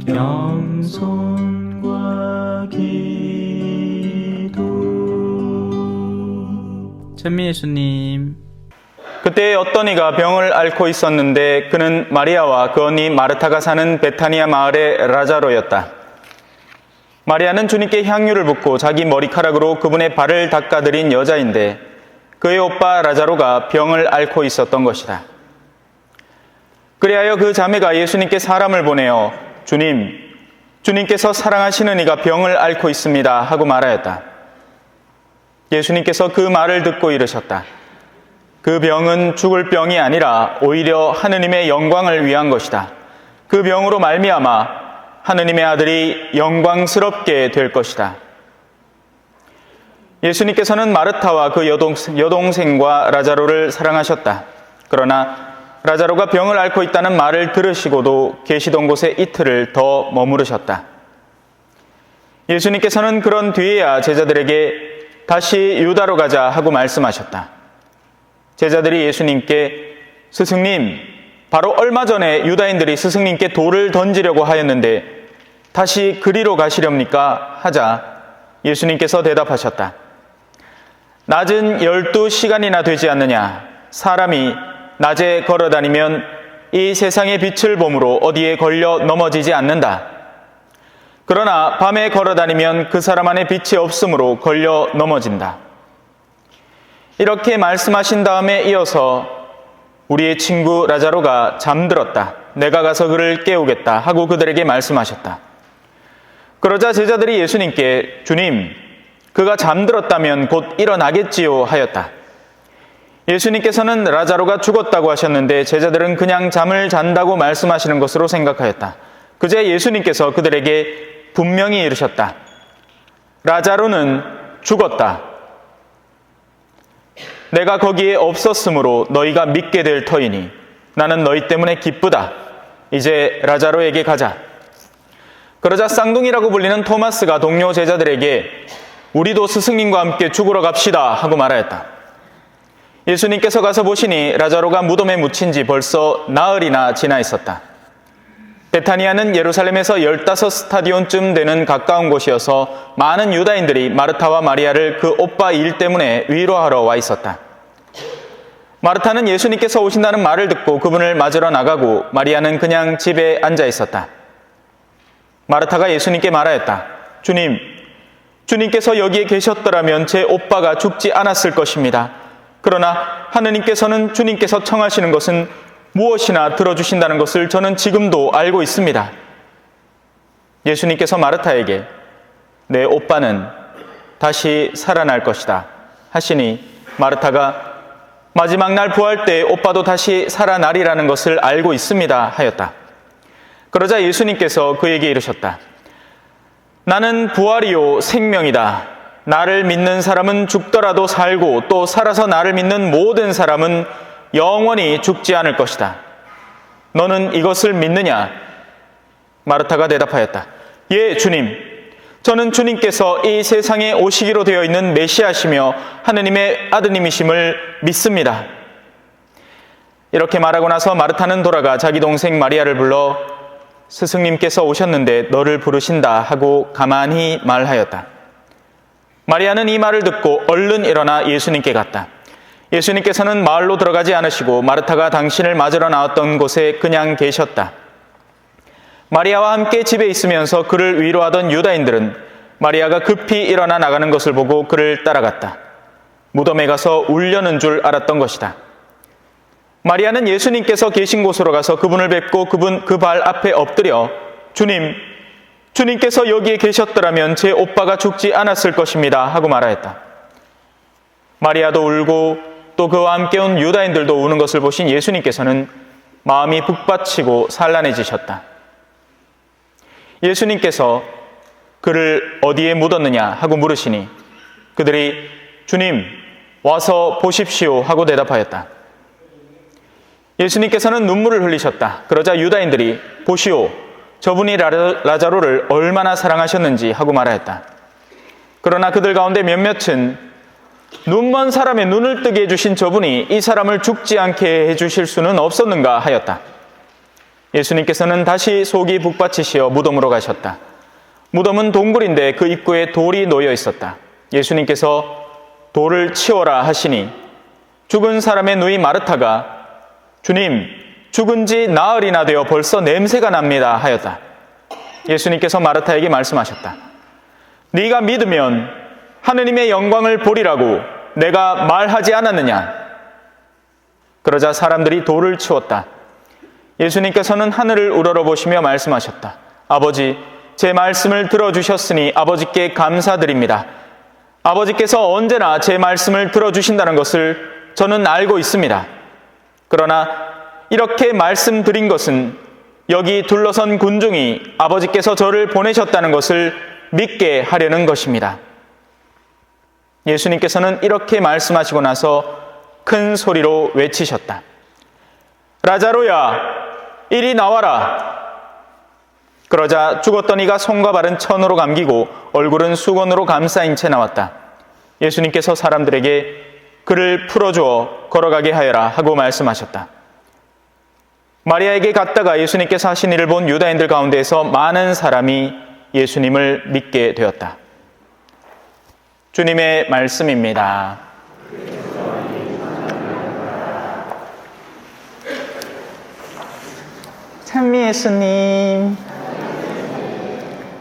겸손과 기도. 찬미 예수님. 그때 어떤 이가 병을 앓고 있었는데 그는 마리아와 그 언니 마르타가 사는 베타니아 마을의 라자로였다. 마리아는 주님께 향유를 붓고 자기 머리카락으로 그분의 발을 닦아드린 여자인데 그의 오빠 라자로가 병을 앓고 있었던 것이다. 그리하여 그 자매가 예수님께 사람을 보내어 주님께서 사랑하시는 이가 병을 앓고 있습니다 하고 말하였다. 예수님께서 그 말을 듣고 이르셨다. 그 병은 죽을 병이 아니라 오히려 하느님의 영광을 위한 것이다. 그 병으로 말미암아 하느님의 아들이 영광스럽게 될 것이다. 예수님께서는 마르타와 그 여동생과 라자로를 사랑하셨다. 그러나 라자로가 병을 앓고 있다는 말을 들으시고도 계시던 곳에 이틀을 더 머무르셨다. 예수님께서는 그런 뒤에야 제자들에게 다시 유다로 가자 하고 말씀하셨다. 제자들이 예수님께 스승님, 바로 얼마 전에 유다인들이 스승님께 돌을 던지려고 하였는데 다시 그리로 가시렵니까? 하자 예수님께서 대답하셨다. 낮은 12시간이나 되지 않느냐? 사람이 낮에 걸어다니면 이 세상의 빛을 보므로 어디에 걸려 넘어지지 않는다. 그러나 밤에 걸어다니면 그 사람 안에 빛이 없으므로 걸려 넘어진다. 이렇게 말씀하신 다음에 이어서 우리의 친구 라자로가 잠들었다. 내가 가서 그를 깨우겠다 하고 그들에게 말씀하셨다. 그러자 제자들이 예수님께 주님, 그가 잠들었다면 곧 일어나겠지요 하였다. 예수님께서는 라자로가 죽었다고 하셨는데 제자들은 그냥 잠을 잔다고 말씀하시는 것으로 생각하였다. 그제 예수님께서 그들에게 분명히 이르셨다. 라자로는 죽었다. 내가 거기에 없었으므로 너희가 믿게 될 터이니 나는 너희 때문에 기쁘다. 이제 라자로에게 가자. 그러자 쌍둥이라고 불리는 토마스가 동료 제자들에게 우리도 스승님과 함께 죽으러 갑시다 하고 말하였다. 예수님께서 가서 보시니 라자로가 무덤에 묻힌 지 벌써 나흘이나 지나 있었다. 베타니아는 예루살렘에서 15스타디온쯤 되는 가까운 곳이어서 많은 유다인들이 마르타와 마리아를 그 오빠 일 때문에 위로하러 와 있었다. 마르타는 예수님께서 오신다는 말을 듣고 그분을 맞으러 나가고 마리아는 그냥 집에 앉아 있었다. 마르타가 예수님께 말하였다. 주님께서 여기에 계셨더라면 제 오빠가 죽지 않았을 것입니다. 그러나 하느님께서는 주님께서 청하시는 것은 무엇이나 들어주신다는 것을 저는 지금도 알고 있습니다. 예수님께서 마르타에게 내 오빠는 다시 살아날 것이다 하시니 마르타가 마지막 날 부활 때 오빠도 다시 살아나리라는 것을 알고 있습니다 하였다. 그러자 예수님께서 그에게 이르셨다. 나는 부활이요 생명이다. 나를 믿는 사람은 죽더라도 살고 또 살아서 나를 믿는 모든 사람은 영원히 죽지 않을 것이다. 너는 이것을 믿느냐? 마르타가 대답하였다. 예, 주님. 저는 주님께서 이 세상에 오시기로 되어 있는 메시아시며 하느님의 아드님이심을 믿습니다. 이렇게 말하고 나서 마르타는 돌아가 자기 동생 마리아를 불러 스승님께서 오셨는데 너를 부르신다 하고 가만히 말하였다. 마리아는 이 말을 듣고 얼른 일어나 예수님께 갔다. 예수님께서는 마을로 들어가지 않으시고 마르타가 당신을 맞으러 나왔던 곳에 그냥 계셨다. 마리아와 함께 집에 있으면서 그를 위로하던 유다인들은 마리아가 급히 일어나 나가는 것을 보고 그를 따라갔다. 무덤에 가서 울려는 줄 알았던 것이다. 마리아는 예수님께서 계신 곳으로 가서 그분을 뵙고 그 발 앞에 엎드려 주님께서 여기에 계셨더라면 제 오빠가 죽지 않았을 것입니다 하고 말하였다. 마리아도 울고 또 그와 함께 온 유다인들도 우는 것을 보신 예수님께서는 마음이 북받치고 산란해지셨다. 예수님께서 그를 어디에 묻었느냐 하고 물으시니 그들이 주님 와서 보십시오 하고 대답하였다. 예수님께서는 눈물을 흘리셨다. 그러자 유다인들이 보시오 저분이 라자로를 얼마나 사랑하셨는지 하고 말하였다. 그러나 그들 가운데 몇몇은 눈먼 사람의 눈을 뜨게 해주신 저분이 이 사람을 죽지 않게 해주실 수는 없었는가 하였다. 예수님께서는 다시 속이 북받치시어 무덤으로 가셨다. 무덤은 동굴인데 그 입구에 돌이 놓여 있었다. 예수님께서 돌을 치워라 하시니 죽은 사람의 누이 마르타가 주님, 죽은 지 나흘이나 되어 벌써 냄새가 납니다 하였다. 예수님께서 마르타에게 말씀하셨다. 네가 믿으면 하느님의 영광을 보리라고 내가 말하지 않았느냐? 그러자 사람들이 돌을 치웠다. 예수님께서는 하늘을 우러러보시며 말씀하셨다. 아버지, 제 말씀을 들어주셨으니 아버지께 감사드립니다. 아버지께서 언제나 제 말씀을 들어주신다는 것을 저는 알고 있습니다. 그러나 이렇게 말씀드린 것은 여기 둘러선 군중이 아버지께서 저를 보내셨다는 것을 믿게 하려는 것입니다. 예수님께서는 이렇게 말씀하시고 나서 큰 소리로 외치셨다. 라자로야, 이리 나와라. 그러자 죽었던 이가 손과 발은 천으로 감기고 얼굴은 수건으로 감싸인 채 나왔다. 예수님께서 사람들에게 그를 풀어주어 걸어가게 하여라 하고 말씀하셨다. 마리아에게 갔다가 예수님께서 하신 일을 본 유다인들 가운데에서 많은 사람이 예수님을 믿게 되었다. 주님의 말씀입니다. 찬미 예수님,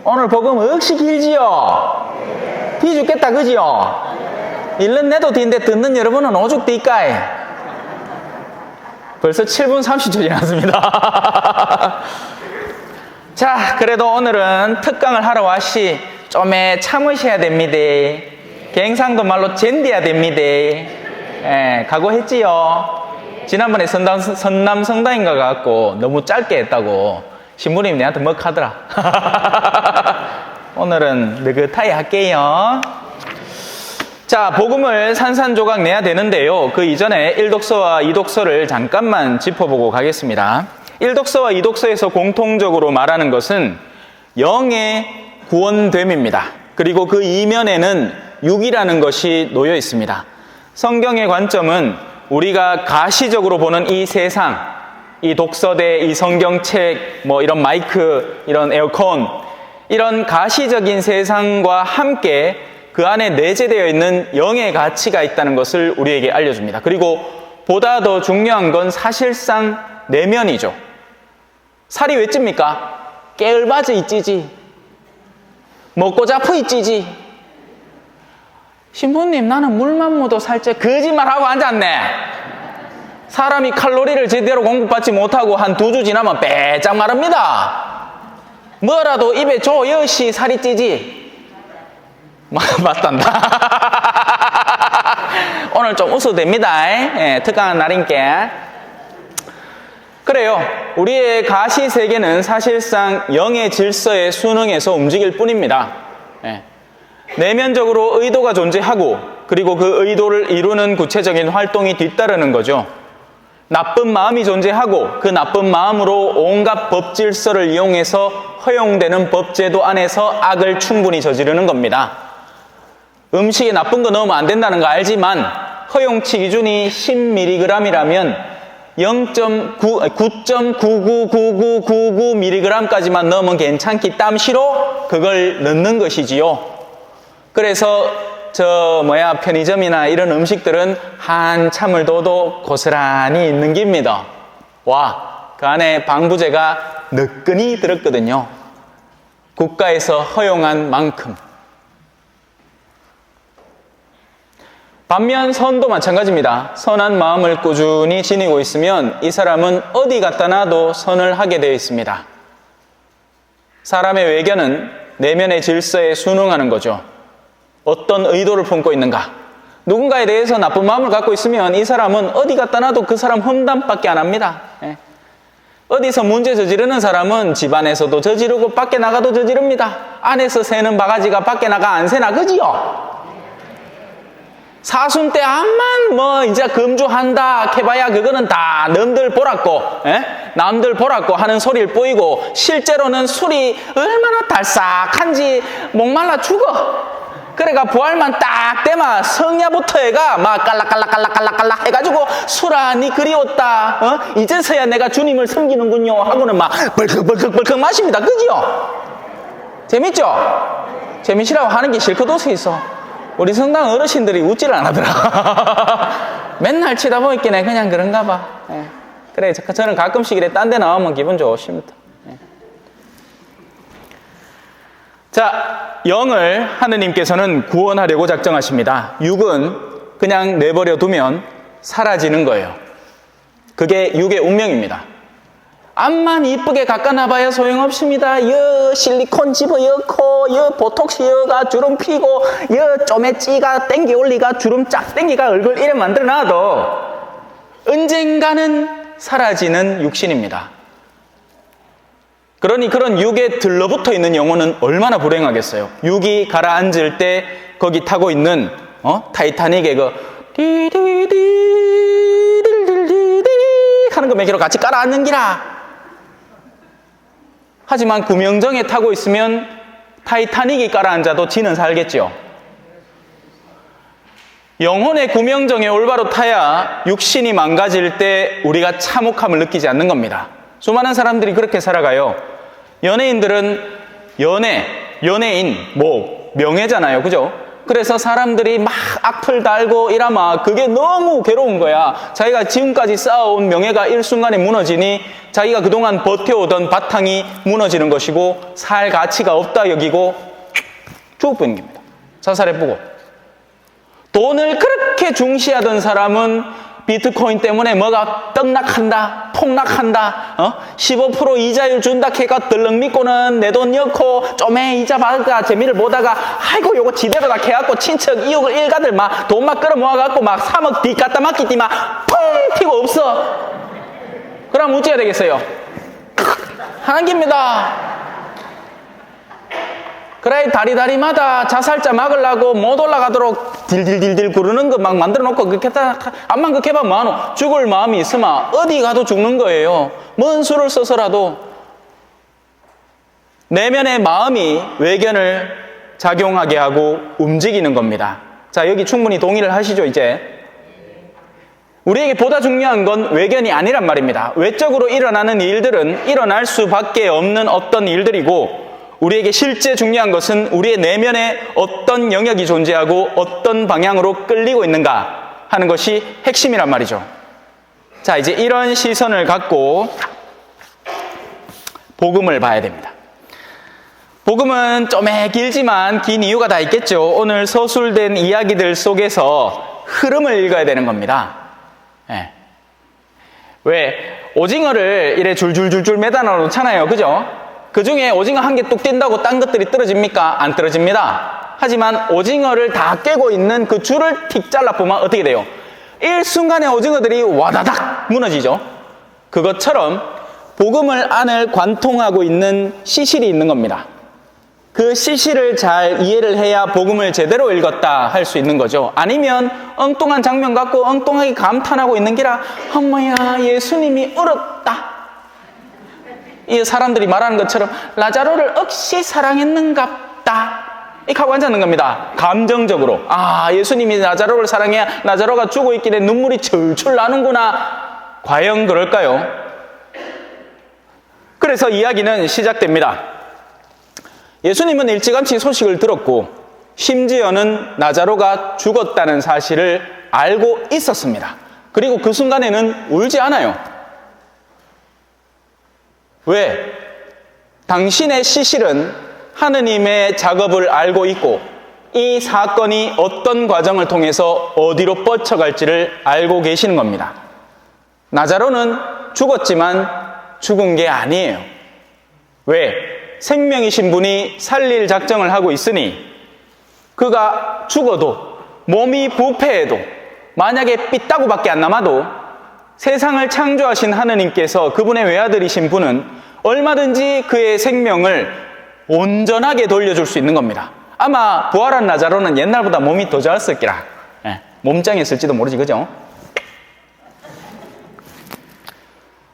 오늘 복음 억시 길지요? 비 죽겠다 그지요? 읽는 내도 뒤인데 듣는 여러분은 오죽 뒤까이. 벌써 7분 30초 지났습니다. 자, 그래도 오늘은 특강을 하러 왔시 좀에 참으셔야 됩니다. 갱상도 말로 젠디야 됩니다. 각오했지요? 지난번에 선남 성당인가 갖고 너무 짧게 했다고 신부님이 내한테 먹하더라. 오늘은 느긋하게 할게요. 자, 복음을 산산조각 내야 되는데요. 그 이전에 1독서와 2독서를 잠깐만 짚어보고 가겠습니다. 1독서와 2독서에서 공통적으로 말하는 것은 영의 구원됨입니다. 그리고 그 이면에는 육이라는 것이 놓여 있습니다. 성경의 관점은 우리가 가시적으로 보는 이 세상, 이 독서대, 이 성경책, 이런 마이크, 이런 에어컨, 이런 가시적인 세상과 함께 그 안에 내재되어 있는 영의 가치가 있다는 것을 우리에게 알려줍니다. 그리고 보다 더 중요한 건 사실상 내면이죠. 살이 왜 찝니까? 깨을바지 있지지, 먹고 자프 있지지. 신부님, 나는 물만 묻어 살쪄. 거짓말하고 앉았네. 사람이 칼로리를 제대로 공급받지 못하고 한 2주 지나면 빼짝 마릅니다. 뭐라도 입에 줘여시 살이 찌지. 맞단다. 오늘 좀 웃어도 됩니다. 특강한 날인께. 그래요. 우리의 가시 세계는 사실상 영의 질서에 순응해서 움직일 뿐입니다. 내면적으로 의도가 존재하고 그리고 그 의도를 이루는 구체적인 활동이 뒤따르는 거죠. 나쁜 마음이 존재하고 그 나쁜 마음으로 온갖 법 질서를 이용해서 허용되는 법제도 안에서 악을 충분히 저지르는 겁니다. 음식에 나쁜 거 넣으면 안 된다는 거 알지만 허용치 기준이 10mg이라면 9.999999mg까지만 넣으면 괜찮기 땀시로 그걸 넣는 것이지요. 그래서 편의점이나 이런 음식들은 한참을 둬도 고스란히 있는 깁니다. 와, 그 안에 방부제가 너끈히 들었거든요. 국가에서 허용한 만큼. 반면 선도 마찬가지입니다. 선한 마음을 꾸준히 지니고 있으면 이 사람은 어디 갖다 놔도 선을 하게 되어 있습니다. 사람의 외견은 내면의 질서에 순응하는 거죠. 어떤 의도를 품고 있는가? 누군가에 대해서 나쁜 마음을 갖고 있으면 이 사람은 어디 갖다 놔도 그 사람 험담밖에 안 합니다. 어디서 문제 저지르는 사람은 집안에서도 저지르고 밖에 나가도 저지릅니다. 안에서 새는 바가지가 밖에 나가 안 새나 그지요? 사순 때 암만 이제 금주한다 해봐야 그거는 다 남들 보라고 남들 보라고 하는 소리를 보이고 실제로는 술이 얼마나 달싹한지 목말라 죽어. 그래가 부활만 딱 되면 성야부터 해가 막 깔락깔락깔락깔락깔락 해가지고 수라 니 그리웠다. 이제서야 내가 주님을 섬기는군요 하고는 막 벌컥벌컥벌컥 마십니다. 그죠? 재밌죠? 재미시라고 하는 게 실컷 웃어 있어. 우리 성당 어르신들이 웃지를 안 하더라. 맨날 치다 보니까 그냥 그런가 봐. 예. 그래, 저는 가끔씩 이래 딴 데 나오면 기분 좋습니다. 예. 자, 영을 하느님께서는 구원하려고 작정하십니다. 육은 그냥 내버려 두면 사라지는 거예요. 그게 육의 운명입니다. 암만 이쁘게 깎아놔봐야 소용없습니다. 여 실리콘 집어넣고 여 보톡스 여가 주름 피고 여 쪼매 찌가 땡기 올리가 주름 쫙 땡기가 얼굴 이래 만들어놔도 언젠가는 사라지는 육신입니다. 그러니 그런 육에 들러붙어 있는 영혼은 얼마나 불행하겠어요. 육이 가라앉을 때 거기 타고 있는 타이타닉의 그 디디디디디디디 하는 거 매기로 같이 깔아앉는 기라. 하지만 구명정에 타고 있으면 타이타닉이 깔아앉아도 지는 살겠죠. 영혼의 구명정에 올바로 타야 육신이 망가질 때 우리가 참혹함을 느끼지 않는 겁니다. 수많은 사람들이 그렇게 살아가요. 연예인들은 연예인, 명예잖아요. 그죠? 그래서 사람들이 막 악플 달고 이라마 그게 너무 괴로운 거야. 자기가 지금까지 쌓아온 명예가 일순간에 무너지니 자기가 그동안 버텨오던 바탕이 무너지는 것이고 살 가치가 없다 여기고 죽어버리는 겁니다. 자살해보고. 돈을 그렇게 중시하던 사람은 비트코인 때문에 뭐가 떡락한다, 폭락한다, 15% 이자율 준다 해가 들렁 믿고는 내 돈 넣고 좀에 이자 받을까 재미를 보다가 아이고 요거 지대로 다 해갖고 친척 2억을 일가들 막 돈 막 끌어 모아갖고 막 3억 뒤 갖다 맡기디 막 펑 튀고 없어. 그럼 어찌해야 되겠어요? 하는 겁니다. 그래 다리마다 자살자 막으려고 못 올라가도록 딜딜딜딜 구르는 거 막 만들어 놓고 그렇게 암만 그렇게 해봐 뭐하노? 죽을 마음이 있으면 어디 가도 죽는 거예요. 뭔 수를 써서라도. 내면의 마음이 외견을 작용하게 하고 움직이는 겁니다. 자, 여기 충분히 동의를 하시죠 이제? 우리에게 보다 중요한 건 외견이 아니란 말입니다. 외적으로 일어나는 일들은 일어날 수밖에 없는 어떤 일들이고 우리에게 실제 중요한 것은 우리의 내면에 어떤 영역이 존재하고 어떤 방향으로 끌리고 있는가 하는 것이 핵심이란 말이죠. 자, 이제 이런 시선을 갖고 복음을 봐야 됩니다. 복음은 좀 길지만 긴 이유가 다 있겠죠. 오늘 서술된 이야기들 속에서 흐름을 읽어야 되는 겁니다. 네. 왜? 오징어를 이래 줄줄줄줄 매달아 놓잖아요. 그죠? 그 중에 오징어 한 개 뚝 뛴다고 딴 것들이 떨어집니까? 안 떨어집니다. 하지만 오징어를 다 깨고 있는 그 줄을 틱 잘라보면 어떻게 돼요? 일순간에 오징어들이 와다닥 무너지죠. 그것처럼 복음을 안을 관통하고 있는 시실이 있는 겁니다. 그 시실을 잘 이해를 해야 복음을 제대로 읽었다 할 수 있는 거죠. 아니면 엉뚱한 장면 갖고 엉뚱하게 감탄하고 있는 기라 어머야 예수님이 울었다. 이 사람들이 말하는 것처럼 라자로를 억시 사랑했는갑다 이렇게 하고 앉았는 겁니다. 감정적으로 예수님이 라자로를 사랑해야 라자로가 죽어있길래 눈물이 철철 나는구나. 과연 그럴까요? 그래서 이야기는 시작됩니다. 예수님은 일찌감치 소식을 들었고 심지어는 라자로가 죽었다는 사실을 알고 있었습니다. 그리고 그 순간에는 울지 않아요. 왜? 당신의 시실은 하느님의 작업을 알고 있고 이 사건이 어떤 과정을 통해서 어디로 뻗쳐갈지를 알고 계시는 겁니다. 라자로는 죽었지만 죽은 게 아니에요. 왜? 생명이신 분이 살릴 작정을 하고 있으니 그가 죽어도 몸이 부패해도 만약에 삐따구밖에 안 남아도 세상을 창조하신 하느님께서 그분의 외아들이신 분은 얼마든지 그의 생명을 온전하게 돌려줄 수 있는 겁니다. 아마 부활한 라자로는 옛날보다 몸이 더 좋았을 기라. 몸짱했을지도 모르지, 그죠?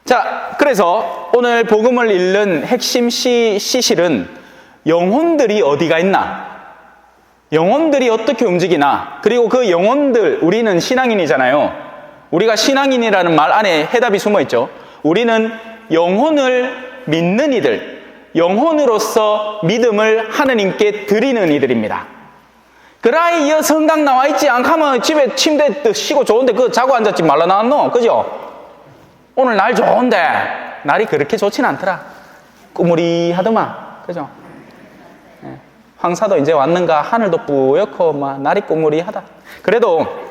자, 그래서 오늘 복음을 읽는 핵심 시실은 영혼들이 어디가 있나? 영혼들이 어떻게 움직이나, 그리고 그 영혼들, 우리는 신앙인이잖아요. 우리가 신앙인이라는 말 안에 해답이 숨어 있죠. 우리는 영혼을 믿는 이들, 영혼으로서 믿음을 하느님께 드리는 이들입니다. 그라이 성당 나와 있지 않가면 집에 침대 쉬고 좋은데 그 자고 앉았지 말라 나왔노, 그죠? 오늘 날 좋은데 날이 그렇게 좋진 않더라. 꾸무리하더만, 그죠? 황사도 이제 왔는가, 하늘도 뿌옇고 막 날이 꾸무리하다. 그래도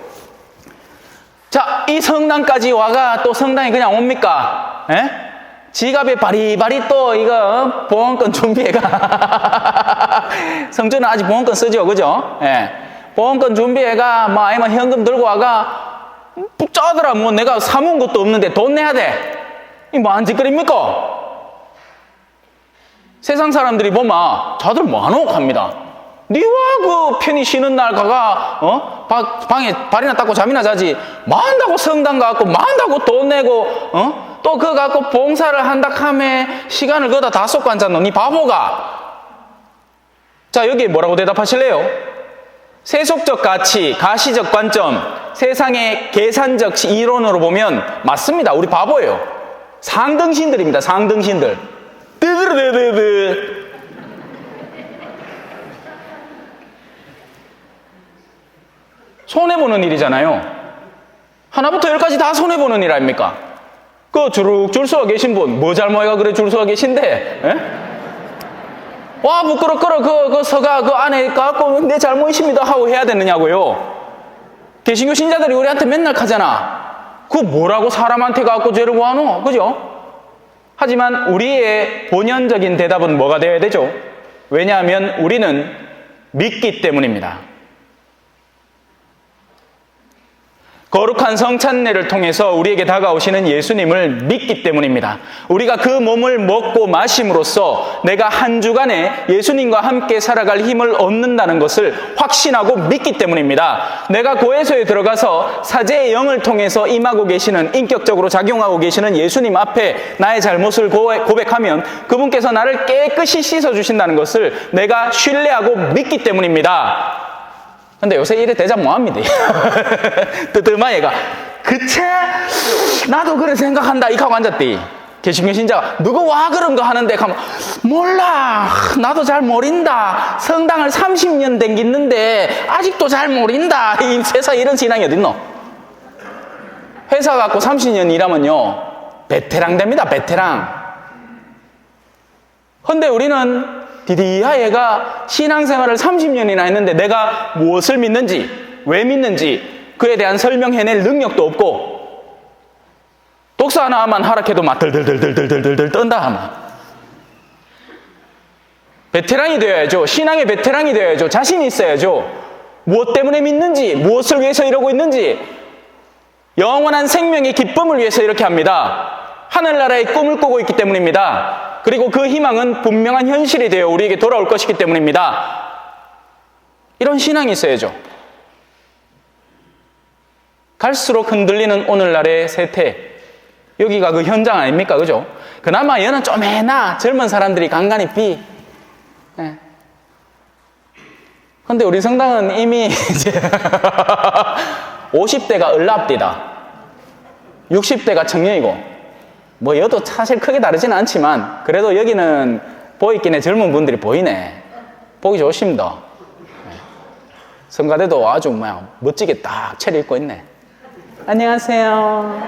자, 이 성당까지 와가 또 성당에 그냥 옵니까? 지갑에 바리바리 또 이거 보험권 준비해가. 성주는 아직 보험권 쓰죠, 그죠? 보험권 준비해가 뭐 아니면 현금 들고 와가 짜더라. 뭐 내가 사모은 것도 없는데 돈 내야 돼. 이 뭐 한 짓거리입니까? 세상 사람들이 보면 다들 뭐하노 합니다. 니와 그 편히 쉬는 날 가가 방에 발이나 닦고 잠이나 자지, 뭐 한다고 성당 가고, 뭐 한다고 돈 내고 또 그거 갖고 봉사를 한다 하며 시간을 거다 다 쏟고 앉았노, 니 바보가. 자, 여기 뭐라고 대답하실래요? 세속적 가치, 가시적 관점, 세상의 계산적 이론으로 보면 맞습니다. 우리 바보예요. 상등신들입니다. 상등신들. 뜨드르드드드. 손해보는 일이잖아요. 하나부터 열까지 다 손해보는 일 아닙니까? 그 줄 서가 계신 분, 뭐 잘못해가 그래 줄 서가 계신데, 와, 부끄럽거라, 그 서가 그 안에 가고 내 잘못이십니다 하고 해야 되느냐고요. 개신교 신자들이 우리한테 맨날 가잖아. 그 뭐라고 사람한테 가고 죄를 뭐하노? 그죠? 하지만 우리의 본연적인 대답은 뭐가 되어야 되죠? 왜냐하면 우리는 믿기 때문입니다. 거룩한 성찬례를 통해서 우리에게 다가오시는 예수님을 믿기 때문입니다. 우리가 그 몸을 먹고 마심으로써 내가 한 주간에 예수님과 함께 살아갈 힘을 얻는다는 것을 확신하고 믿기 때문입니다. 내가 고해소에 들어가서 사제의 영을 통해서 임하고 계시는, 인격적으로 작용하고 계시는 예수님 앞에 나의 잘못을 고백하면 그분께서 나를 깨끗이 씻어주신다는 것을 내가 신뢰하고 믿기 때문입니다. 근데 요새 이래 대장 뭐합니다. 뜨뜨마얘가 그치? 나도 그래 생각한다 이하고 앉았디. 개신교 신자가 누구 와 그런 거 하는데 가면 몰라, 나도 잘 모른다, 성당을 30년 댕겼는데 아직도 잘 모른다. 이 세상에 이런 신앙이 어딨노? 회사 갖고 30년 일하면요 베테랑 됩니다. 베테랑. 근데 우리는 디디야 얘가 신앙생활을 30년이나 했는데 내가 무엇을 믿는지, 왜 믿는지 그에 대한 설명해낼 능력도 없고, 독서 하나만 하락해도 막 들들들들들들들 떤다 하면 베테랑이 되어야죠. 신앙의 베테랑이 되어야죠. 자신이 있어야죠. 무엇 때문에 믿는지, 무엇을 위해서 이러고 있는지, 영원한 생명의 기쁨을 위해서 이렇게 합니다. 하늘나라의 꿈을 꾸고 있기 때문입니다. 그리고 그 희망은 분명한 현실이 되어 우리에게 돌아올 것이기 때문입니다. 이런 신앙이 있어야죠. 갈수록 흔들리는 오늘날의 세태, 여기가 그 현장 아닙니까? 그죠? 그나마 얘는 좀 해나 젊은 사람들이 간간히 비. 근데 우리 성당은 이미 이제 50대가 을랍디다. 60대가 청년이고, 뭐 여도 사실 크게 다르지는 않지만 그래도 여기는 보이긴 해. 젊은 분들이 보이네. 보기 좋습니다. 성가대도 아주 뭐 멋지게 딱 차려 입고 있네. 안녕하세요.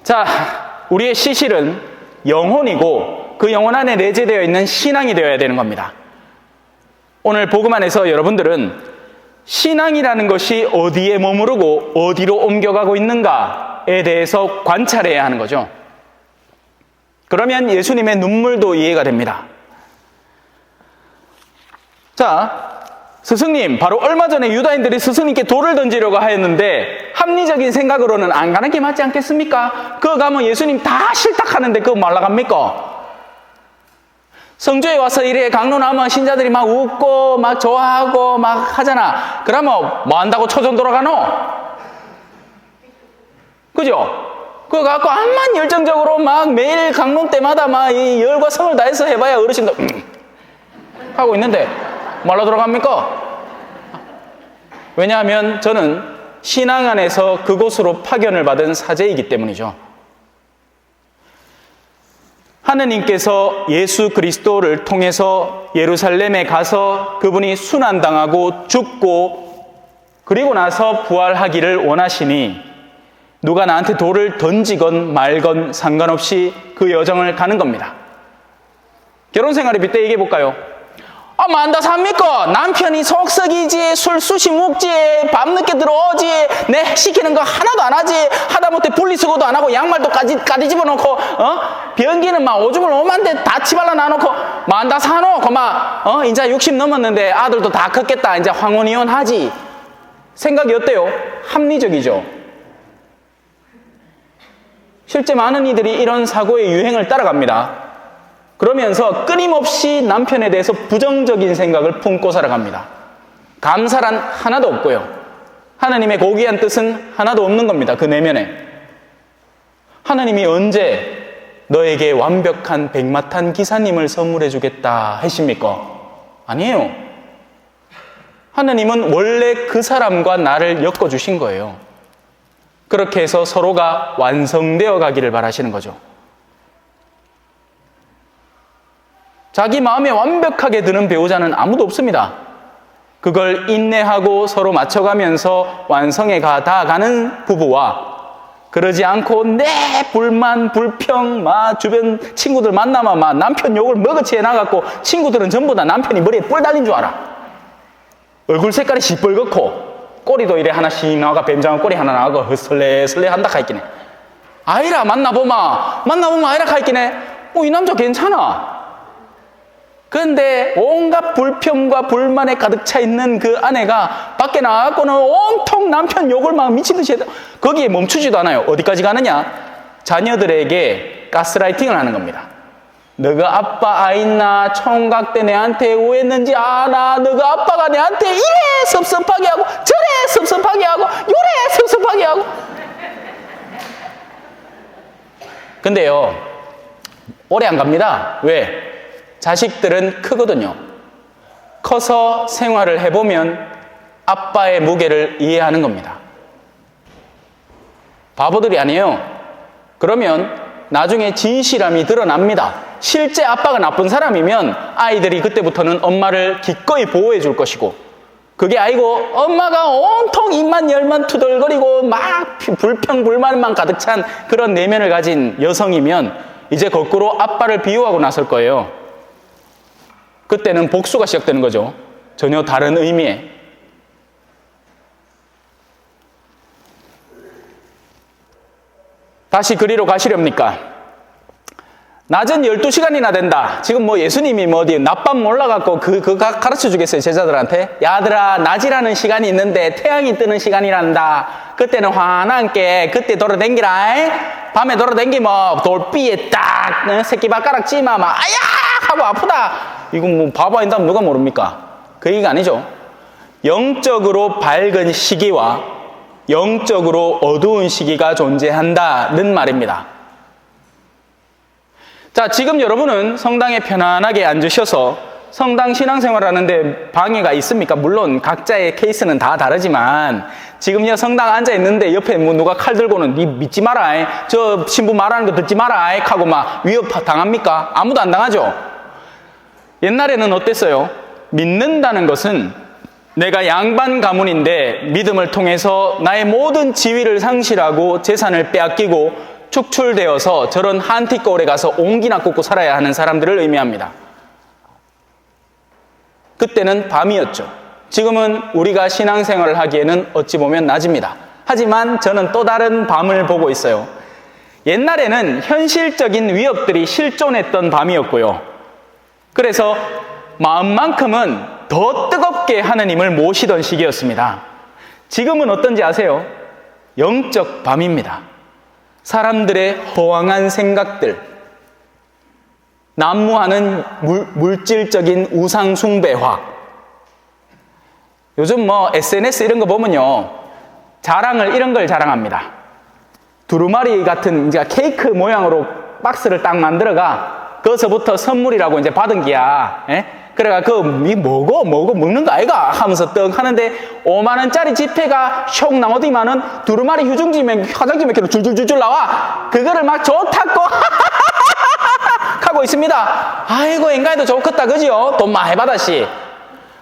자, 우리의 시실은 영혼이고 그 영혼 안에 내재되어 있는 신앙이 되어야 되는 겁니다. 오늘 복음 안에서 여러분들은 신앙이라는 것이 어디에 머무르고 어디로 옮겨가고 있는가에 대해서 관찰해야 하는 거죠. 그러면 예수님의 눈물도 이해가 됩니다. 자, 스승님, 바로 얼마 전에 유다인들이 스승님께 돌을 던지려고 하였는데 합리적인 생각으로는 안 가는 게 맞지 않겠습니까? 그거 가면 예수님 다 실탁하는데 그거 말라갑니까? 성주에 와서 이래 강론하면 신자들이 막 웃고 막 좋아하고 막 하잖아. 그러면 뭐 한다고 초전 돌아가노? 그죠? 그거 갖고 암만 열정적으로 막 매일 강론 때마다 막 이 열과 성을 다해서 해봐야 어르신들 하고 있는데 말로 들어갑니까? 왜냐하면 저는 신앙 안에서 그곳으로 파견을 받은 사제이기 때문이죠. 하느님께서 예수 그리스도를 통해서 예루살렘에 가서 그분이 순환당하고 죽고 그리고 나서 부활하기를 원하시니 누가 나한테 돌을 던지건 말건 상관없이 그 여정을 가는 겁니다. 결혼 생활에 빗대 얘기해 볼까요? 만다 삽니까? 남편이 속썩이지, 술 수시 먹지, 밤늦게 들어오지, 내 시키는 거 하나도 안 하지, 하다못해 분리수거도 안 하고 양말도 까디 집어넣고, 변기는 막 오줌을 오만데 다 치발라 놔놓고, 만다 사놓고 막, 이제 60 넘었는데 아들도 다 컸겠다, 이제 황혼이혼 하지. 생각이 어때요? 합리적이죠. 실제 많은 이들이 이런 사고의 유행을 따라갑니다. 그러면서 끊임없이 남편에 대해서 부정적인 생각을 품고 살아갑니다. 감사란 하나도 없고요. 하나님의 고귀한 뜻은 하나도 없는 겁니다. 그 내면에. 하나님이 언제 너에게 완벽한 백마탄 기사님을 선물해 주겠다 하십니까? 아니에요. 하나님은 원래 그 사람과 나를 엮어주신 거예요. 그렇게 해서 서로가 완성되어 가기를 바라시는 거죠. 자기 마음에 완벽하게 드는 배우자는 아무도 없습니다. 그걸 인내하고 서로 맞춰가면서 완성에 다가가는 부부와 그러지 않고 내 불만, 불평, 주변 친구들 만나면 남편 욕을 머그치 해나갖고 친구들은 전부 다 남편이 머리에 뿔 달린 줄 알아. 얼굴 색깔이 시뻘겋고 꼬리도 이래 하나씩 나와가 뱀장어 꼬리 하나 나와가 설레설레 한다 카있기네. 아이라 만나보면 아이라 카있기네. 이 남자 괜찮아. 그런데 온갖 불평과 불만에 가득 차 있는 그 아내가 밖에 나가고는 온통 남편 욕을 막 미친듯이 해도 거기에 멈추지도 않아요. 어디까지 가느냐? 자녀들에게 가스라이팅을 하는 겁니다. 너가 아빠 아있나? 총각 때 내한테 오했는지 아나? 너가 아빠가 내한테 이래 섭섭하게 하고 저래 섭섭하게 하고 요래 섭섭하게 하고. 근데요, 오래 안 갑니다. 왜? 자식들은 크거든요. 커서 생활을 해보면 아빠의 무게를 이해하는 겁니다. 바보들이 아니에요. 그러면 나중에 진실함이 드러납니다. 실제 아빠가 나쁜 사람이면 아이들이 그때부터는 엄마를 기꺼이 보호해 줄 것이고, 그게 아니고 엄마가 온통 입만 열만 투덜거리고 막 불평 불만만 가득 찬 그런 내면을 가진 여성이면 이제 거꾸로 아빠를 비호하고 나설 거예요. 그때는 복수가 시작되는 거죠. 전혀 다른 의미에. 다시 그리로 가시렵니까? 낮은 12시간이나 된다. 지금 예수님이 어디 낮밤 몰라갖고 그거 가르쳐 주겠어요, 제자들한테? 야들아, 낮이라는 시간이 있는데 태양이 뜨는 시간이란다. 그때는 환한께 그때 돌아댕기라. 밤에 돌아댕기면 돌비에 딱 새끼발가락 찌마 막 아야 하고 아프다. 이건 바보 아닌다 누가 모릅니까? 그 얘기가 아니죠. 영적으로 밝은 시기와 영적으로 어두운 시기가 존재한다는 말입니다. 자, 지금 여러분은 성당에 편안하게 앉으셔서 성당 신앙생활 하는데 방해가 있습니까? 물론 각자의 케이스는 다 다르지만 지금요 성당 앉아 있는데 옆에 누가 칼 들고는 니 믿지 마라, 저 신부 말하는 거 듣지 마라 하고 막 위협 당합니까? 아무도 안 당하죠. 옛날에는 어땠어요? 믿는다는 것은 내가 양반 가문인데 믿음을 통해서 나의 모든 지위를 상실하고 재산을 빼앗기고 축출되어서 저런 한티거울에 가서 옹기나 꽂고 살아야 하는 사람들을 의미합니다. 그때는 밤이었죠. 지금은 우리가 신앙생활을 하기에는 어찌 보면 낮입니다. 하지만 저는 또 다른 밤을 보고 있어요. 옛날에는 현실적인 위협들이 실존했던 밤이었고요. 그래서 마음만큼은 더 뜨겁게 하느님을 모시던 시기였습니다. 지금은 어떤지 아세요? 영적 밤입니다. 사람들의 허황한 생각들, 난무하는 물질적인 우상 숭배화. 요즘 SNS 이런 거 보면요, 이런 걸 자랑합니다. 두루마리 같은 이제 케이크 모양으로 박스를 딱 만들어가 거기서부터 선물이라고 이제 받은 기야. 예? 그래가 이 뭐고 먹는 거 아이가 하면서 떡 하는데 5만 원짜리 지폐가 쇽 나오더니만은 두루마리 휴중지면 화장지 몇 개로 줄줄줄줄 나와. 그거를 막 좋다고 하고 있습니다. 아이고 인간도 좋겠다 그지요? 돈 많이 받았시.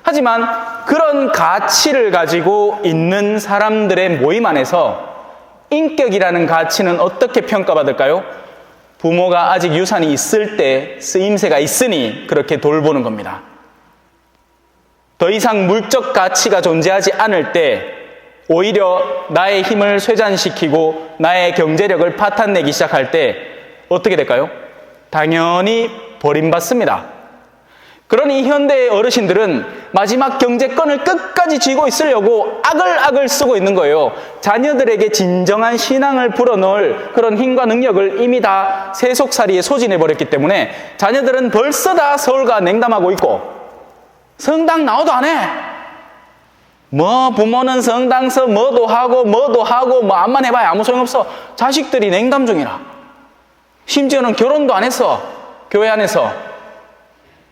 하지만 그런 가치를 가지고 있는 사람들의 모임 안에서 인격이라는 가치는 어떻게 평가받을까요? 부모가 아직 유산이 있을 때 쓰임새가 있으니 그렇게 돌보는 겁니다. 더 이상 물적 가치가 존재하지 않을 때 오히려 나의 힘을 쇠잔시키고 나의 경제력을 파탄내기 시작할 때 어떻게 될까요? 당연히 버림받습니다. 그러니 현대의 어르신들은 마지막 경제권을 끝까지 쥐고 있으려고 아글아글 쓰고 있는 거예요. 자녀들에게 진정한 신앙을 불어넣을 그런 힘과 능력을 이미 다 세속살이에 소진해버렸기 때문에 자녀들은 벌써 다 서울과 냉담하고 있고 성당 나오도 안 해. 부모는 성당서 뭐도 하고 암만 해봐야 아무 소용없어. 자식들이 냉담 중이라. 심지어는 결혼도 안 했어. 교회 안에서.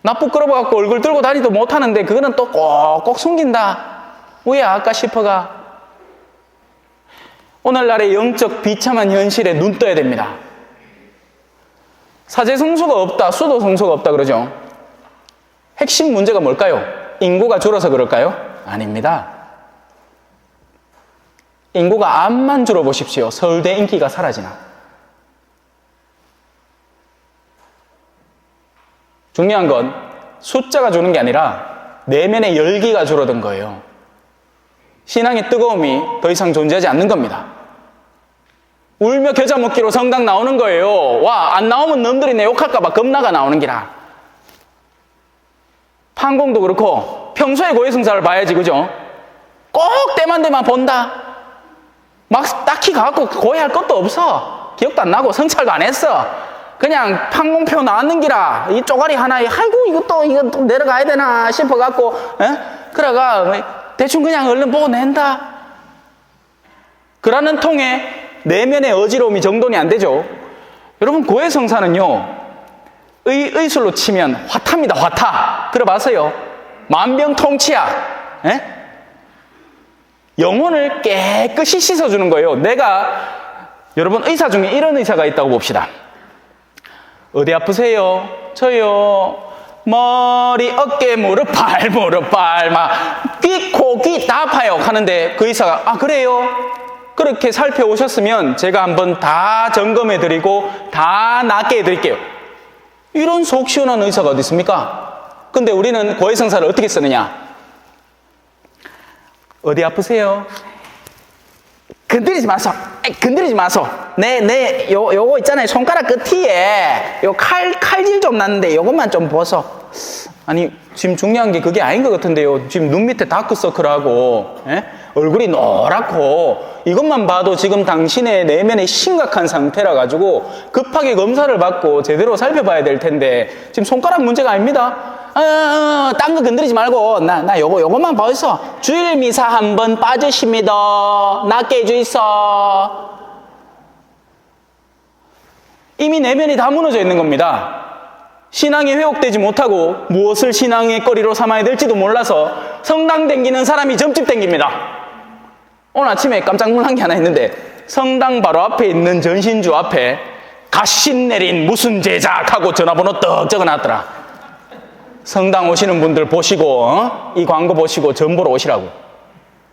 나 부끄러워갖고 얼굴 들고 다니도 못하는데 그거는 또 꼭꼭 숨긴다. 왜 아까 싶어가. 오늘날의 영적 비참한 현실에 눈 떠야 됩니다. 사제성소가 없다, 수도성소가 없다 그러죠. 핵심 문제가 뭘까요? 인구가 줄어서 그럴까요? 아닙니다. 인구가 암만 줄어보십시오. 서울대 인기가 사라지나. 중요한 건 숫자가 주는 게 아니라 내면의 열기가 줄어든 거예요. 신앙의 뜨거움이 더 이상 존재하지 않는 겁니다. 울며 겨자 먹기로 성당 나오는 거예요. 와, 안 나오면 놈들이 내 욕할까봐 겁나가 나오는 기라. 판공도 그렇고 평소에 고해성사를 봐야지 그죠? 꼭 때만 되면 본다. 막 딱히 가갖고 고해할 것도 없어. 기억도 안 나고 성찰도 안 했어. 그냥 판공표 나왔는 기라. 이 쪼가리 하나에 아이고 이거 또 내려가야 되나 싶어갖고 그래가 대충 그냥 얼른 보고 낸다. 그러는 통에 내면의 어지러움이 정돈이 안 되죠. 여러분 고해성사는요 의술로 치면 화타입니다. 화타. 들어봤어요? 만병통치약. 에? 영혼을 깨끗이 씻어주는 거예요. 여러분 의사 중에 이런 의사가 있다고 봅시다. 어디 아프세요? 저요. 머리, 어깨, 무릎, 발, 귀, 코, 귀 다 아파요. 하는데 그 의사가 아 그래요? 그렇게 살펴오셨으면 제가 한번 다 점검해드리고 다 낫게 해드릴게요. 이런 속 시원한 의사가 어디 있습니까? 근데 우리는 고해성사를 어떻게 쓰느냐? 어디 아프세요? 건드리지 마소. 요거 있잖아요. 손가락 끝에 요 칼질 좀 났는데 요것만 좀 보소. 아니, 지금 중요한 게 그게 아닌 것 같은데요. 지금 눈 밑에 다크서클하고, 얼굴이 노랗고, 이것만 봐도 지금 당신의 내면의 심각한 상태라 가지고 급하게 검사를 받고 제대로 살펴봐야 될 텐데, 지금 손가락 문제가 아닙니다. 딴 거 건드리지 말고, 요것만 봐있어. 주일 미사 한번 빠지십니다. 낫게 해주이소. 이미 내면이 다 무너져 있는 겁니다. 신앙이 회복되지 못하고 무엇을 신앙의 거리로 삼아야 될지도 몰라서 성당 댕기는 사람이 점집 댕깁니다. 오늘 아침에 깜짝 놀란 게 하나 있는데 성당 바로 앞에 있는 전신주 앞에 갓신 내린 무슨 제작하고 전화번호 떡 적어놨더라. 성당 오시는 분들 보시고 이 광고 보시고 전 보러 오시라고.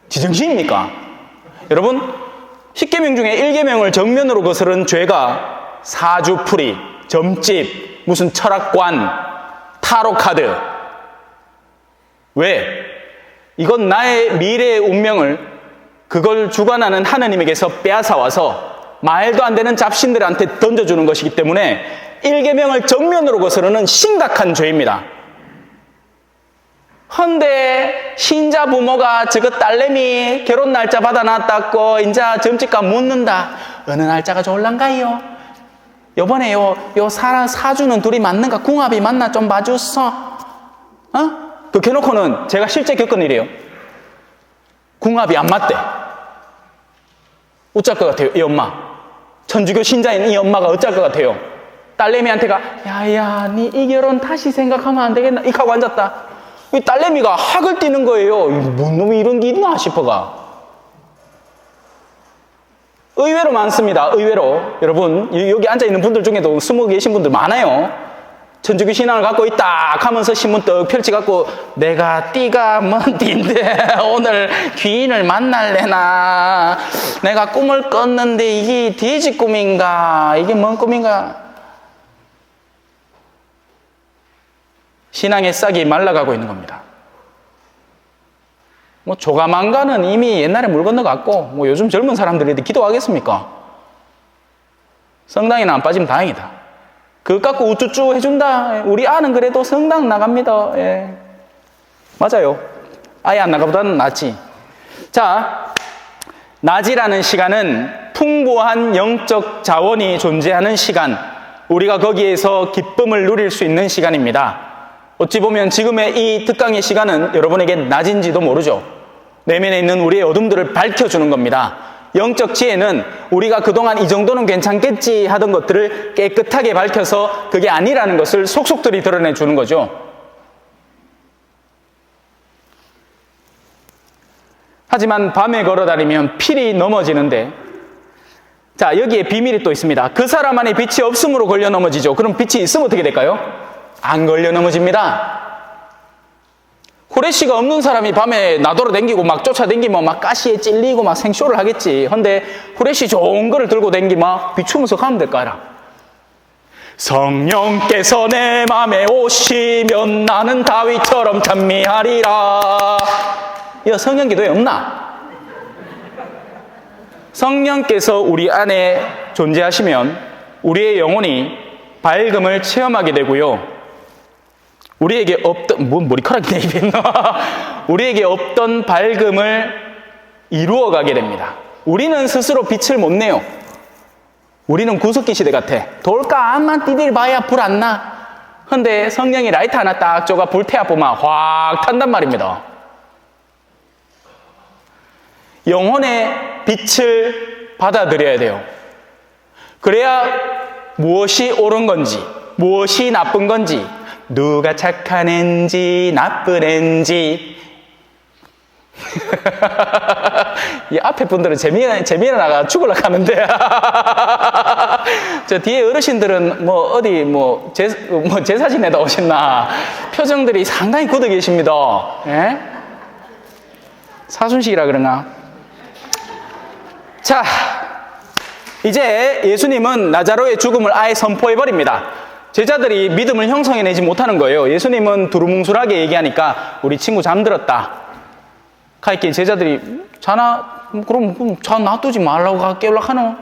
지정신입니까? 여러분, 10계명 중에 1계명을 정면으로 거스른 죄가 사주풀이, 점집, 무슨 철학관, 타로카드. 왜? 이건 나의 미래의 운명을 그걸 주관하는 하나님에게서 빼앗아와서 말도 안 되는 잡신들한테 던져주는 것이기 때문에 1계명을 정면으로 거스르는 심각한 죄입니다. 헌데 신자 부모가 저거 딸내미 결혼 날짜 받아놨다고 이제 점집값 묻는다. 어느 날짜가 좋을란가요? 요번에 요 사주는 둘이 맞는가? 궁합이 맞나? 좀 봐줬어. 그렇게 해놓고는 제가 실제 겪은 일이에요. 궁합이 안 맞대. 어쩔 것 같아요, 이 엄마. 천주교 신자인 이 엄마가 어쩔 것 같아요? 딸내미한테가 야야 니 이 결혼 다시 생각하면 안 되겠나? 이렇게 하고 앉았다. 이 딸내미가 학을 띄는 거예요. 뭔 놈이 이런 게 있나 싶어가. 의외로 많습니다. 의외로. 여러분 여기 앉아있는 분들 중에도 숨어 계신 분들 많아요. 천주교 신앙을 갖고 있다 하면서 신문 떡 펼쳐갖고 내가 띠가 뭔 띠인데 오늘 귀인을 만날래나, 내가 꿈을 꿨는데 이게 돼지 꿈인가, 이게 뭔 꿈인가. 신앙의 싹이 말라가고 있는 겁니다. 뭐 조가망가는 이미 옛날에 물 건너갔고 뭐 요즘 젊은 사람들이 기도하겠습니까? 성당에는 안 빠지면 다행이다. 그거 갖고 우쭈쭈 해준다. 우리 아는 그래도 성당 나갑니다. 예. 맞아요. 아예 안 나가보다는 낫지. 자, 낮이라는 시간은 풍부한 영적 자원이 존재하는 시간, 우리가 거기에서 기쁨을 누릴 수 있는 시간입니다. 어찌 보면 지금의 이 특강의 시간은 여러분에게 낮인지도 모르죠. 내면에 있는 우리의 어둠들을 밝혀주는 겁니다. 영적 지혜는 우리가 그동안 이 정도는 괜찮겠지 하던 것들을 깨끗하게 밝혀서 그게 아니라는 것을 속속들이 드러내주는 거죠. 하지만 밤에 걸어다니면 필히 넘어지는데, 자, 여기에 비밀이 또 있습니다. 그 사람 안에 빛이 없음으로 걸려 넘어지죠. 그럼 빛이 있으면 어떻게 될까요? 안 걸려 넘어집니다. 후레쉬가 없는 사람이 밤에 나돌아다니고 막 쫓아다니면 막 가시에 찔리고 막 생쇼를 하겠지. 근데 후레쉬 좋은 거를 들고 다니기 막 비추면서 가면 될까라. 성령께서 내 맘에 오시면 나는 다윗처럼 찬미하리라. 이거 성령 기도에 없나? 성령께서 우리 안에 존재하시면 우리의 영혼이 밝음을 체험하게 되고요. 우리에게 없던, 머리카락이 내 입에 있나? 우리에게 없던 밝음을 이루어가게 됩니다. 우리는 스스로 빛을 못 내요. 우리는 구석기 시대 같아. 돌까 암만 띠들 봐야 불 안 나. 근데 성령이 라이트 하나 딱 쪼가 불 태워 보면 확 탄단 말입니다. 영혼의 빛을 받아들여야 돼요. 그래야 무엇이 옳은 건지, 무엇이 나쁜 건지, 누가 착한 앤지 나쁜 앤지 이 앞에 분들은 재미나 나가 죽으려고 하는데 저 뒤에 어르신들은 뭐 어디 제사 지내다 오셨나 표정들이 상당히 굳어 계십니다. 예? 사순식이라 그러나. 자, 이제 예수님은 나자로의 죽음을 아예 선포해버립니다. 제자들이 믿음을 형성해내지 못하는 거예요. 예수님은 두루뭉술하게 얘기하니까 우리 친구 잠들었다. 가있게 제자들이 자나? 그럼 자 놔두지 말라고 깨우려고 하노?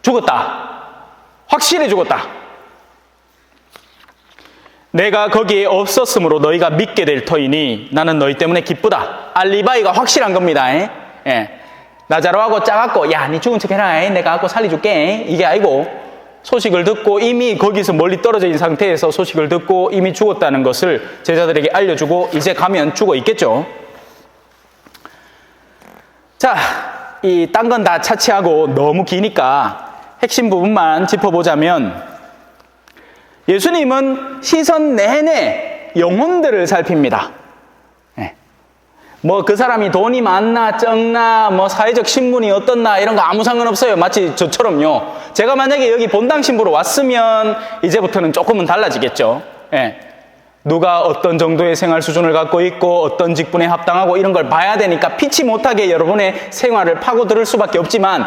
죽었다. 확실히 죽었다. 내가 거기에 없었으므로 너희가 믿게 될 터이니 나는 너희 때문에 기쁘다. 알리바이가 확실한 겁니다. 예. 나자로하고 짜갖고 야 니 죽은 척 해라. 내가 갖고 살려줄게. 이게 아니고 소식을 듣고 이미 거기서 멀리 떨어져 있는 상태에서 소식을 듣고 이미 죽었다는 것을 제자들에게 알려주고 이제 가면 죽어 있겠죠. 자, 이 딴 건 다 차치하고 너무 기니까 핵심 부분만 짚어보자면 예수님은 시선 내내 영혼들을 살핍니다. 뭐 그 사람이 돈이 많나 적나 뭐 사회적 신분이 어떻나 이런 거 아무 상관없어요. 마치 저처럼요. 제가 만약에 여기 본당 신부로 왔으면 이제부터는 조금은 달라지겠죠. 예. 누가 어떤 정도의 생활 수준을 갖고 있고 어떤 직분에 합당하고 이런 걸 봐야 되니까 피치 못하게 여러분의 생활을 파고들 수밖에 없지만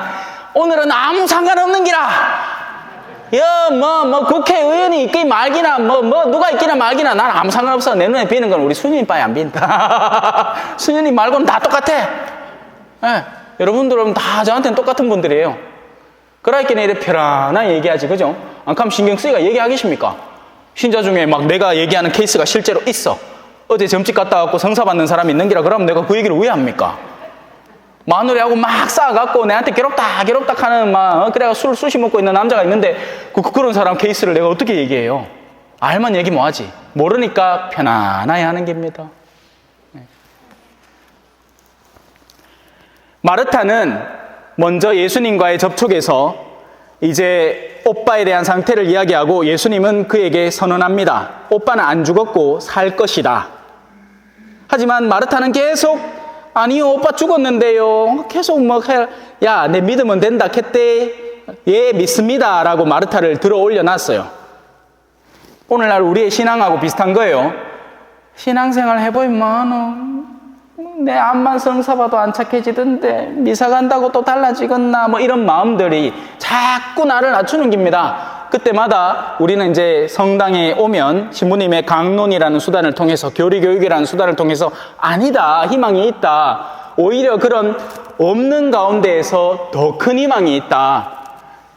오늘은 아무 상관없는 기라. 국회의원이 있기 말기나, 누가 있기나 말기나, 난 아무 상관없어. 내 눈에 비는 건 우리 수녀님 바에 안 빈다. 수녀님 말고는 다 똑같아. 예, 여러분들은 다 저한테는 똑같은 분들이에요. 그러니까 이렇게 편안하게 얘기하지, 그죠? 안 그러면 신경 쓰이가 얘기하겠습니까? 신자 중에 막 내가 얘기하는 케이스가 실제로 있어. 어제 점집 갔다 왔고 성사 받는 사람이 있는기라 그러면 내가 그 얘기를 왜 합니까? 마누리하고 막 싸워갖고 내한테 괴롭다 하는 그래가 술 쑤시 먹고 있는 남자가 있는데 그런 사람 케이스를 내가 어떻게 얘기해요? 알면 얘기 뭐하지? 모르니까 편안하게 하는 겁니다. 마르타는 먼저 예수님과의 접촉에서 이제 오빠에 대한 상태를 이야기하고 예수님은 그에게 선언합니다. 오빠는 안 죽었고 살 것이다. 하지만 마르타는 계속 아니요, 오빠 죽었는데요. 계속 야, 내 믿으면 된다 했대. 예, 믿습니다. 라고 마르타를 들어 올려놨어요. 오늘날 우리의 신앙하고 비슷한 거예요. 신앙생활 해보면 내 암만 성사봐도 안 착해지던데 미사 간다고 또 달라지겠나 뭐 이런 마음들이 자꾸 나를 낮추는 겁니다. 그때마다 우리는 이제 성당에 오면 신부님의 강론이라는 수단을 통해서 교리교육이라는 수단을 통해서 아니다, 희망이 있다, 오히려 그런 없는 가운데에서 더 큰 희망이 있다,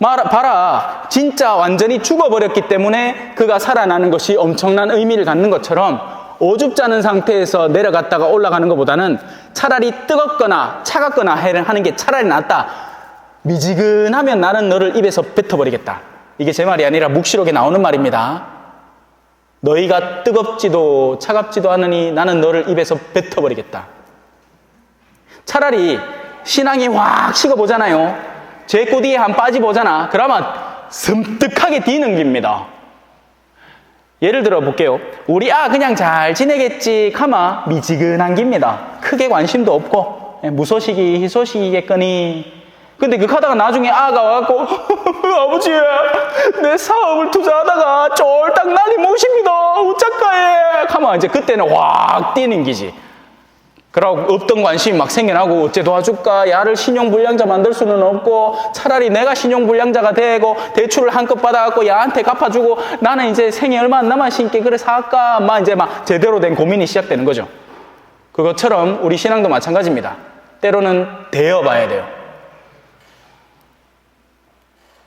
봐라, 진짜 완전히 죽어버렸기 때문에 그가 살아나는 것이 엄청난 의미를 갖는 것처럼 오죽지 않은 상태에서 내려갔다가 올라가는 것보다는 차라리 뜨겁거나 차갑거나 하는 게 차라리 낫다. 미지근하면 나는 너를 입에서 뱉어버리겠다. 이게 제 말이 아니라 묵시록에 나오는 말입니다. 너희가 뜨겁지도 차갑지도 않으니 나는 너를 입에서 뱉어버리겠다. 차라리 신앙이 확 식어보잖아요. 제 꼬디에 한 빠지보잖아. 그러면 섬뜩하게 뒤는 겁니다. 예를 들어 볼게요. 우리 그냥 잘 지내겠지 카마 미지근한 겁니다. 크게 관심도 없고 무소식이 희소식이겠거니. 근데 그 하다가 나중에 와갖고 아버지 내 사업을 투자하다가 쫄딱 난리 모십니다. 어쩌까해 카마 이제 그때는 확 뛰는 기지. 그러고 없던 관심이 막 생겨나고 어째 도와줄까? 야를 신용불량자 만들 수는 없고 차라리 내가 신용불량자가 되고 대출을 한껏 받아갖고 야한테 갚아주고 나는 이제 생애 얼마 안 남았으니까 그래 살까? 막 이제 막 제대로 된 고민이 시작되는 거죠. 그것처럼 우리 신앙도 마찬가지입니다. 때로는 되어봐야 돼요.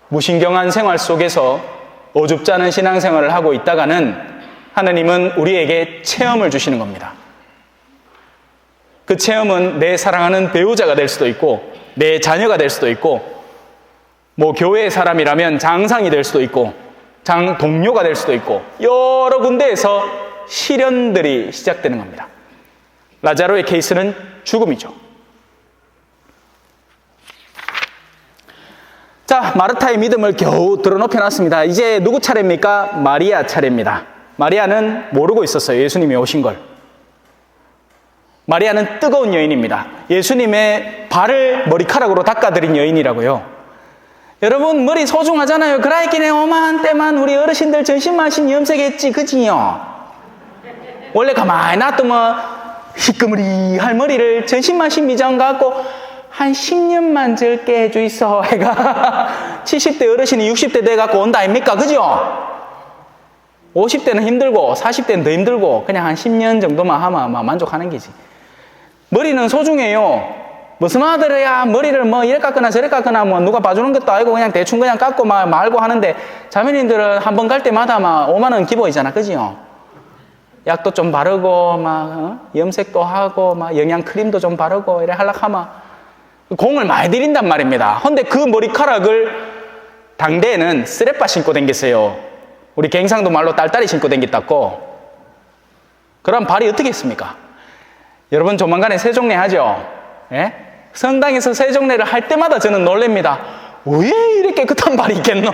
무신경한 생활 속에서 어줍지 않은 신앙생활을 하고 있다가는 하나님은 우리에게 체험을 주시는 겁니다. 그 체험은 내 사랑하는 배우자가 될 수도 있고 내 자녀가 될 수도 있고 뭐 교회의 사람이라면 장상이 될 수도 있고 장 동료가 될 수도 있고 여러 군데에서 시련들이 시작되는 겁니다. 라자로의 케이스는 죽음이죠. 자, 마르타의 믿음을 겨우 드러높여 놨습니다. 이제 누구 차례입니까? 마리아 차례입니다. 마리아는 모르고 있었어요. 예수님이 오신 걸. 마리아는 뜨거운 여인입니다. 예수님의 발을 머리카락으로 닦아드린 여인이라고요. 여러분 머리 소중하잖아요. 그라이끼네 오만 때만 우리 어르신들 전신마신 염색했지 그지요? 원래 가만히 놔두면 시꺼머리할 머리를 전신마신 미장 갖고 한 10년만 젊게 해주이소 해가 70대 어르신이 60대 돼갖고 온다 아닙니까? 그죠? 50대는 힘들고 40대는 더 힘들고 그냥 한 10년 정도만 하면 만족하는 거지. 머리는 소중해요. 무슨 아들이야 머리를 뭐 이래 깎거나 저래 깎거나 뭐 누가 봐주는 것도 아니고 그냥 대충 그냥 깎고 말고 하는데 자매님들은 한 번 갈 때마다 5만 원 기본이잖아. 그지요? 약도 좀 바르고 염색도 하고 영양 크림도 좀 바르고 이래 하려하면 공을 많이 들인단 말입니다. 근데 그 머리카락을 당대에는 쓰레빠 신고 댕겼어요. 우리 갱상도 말로 딸딸이 신고 댕겼다고. 그럼 발이 어떻게 했습니까? 여러분 조만간에 세종례 하죠? 예? 성당에서 세종례를 할 때마다 저는 놀랍니다. 왜 이렇게 깨끗한 발이 있겠노?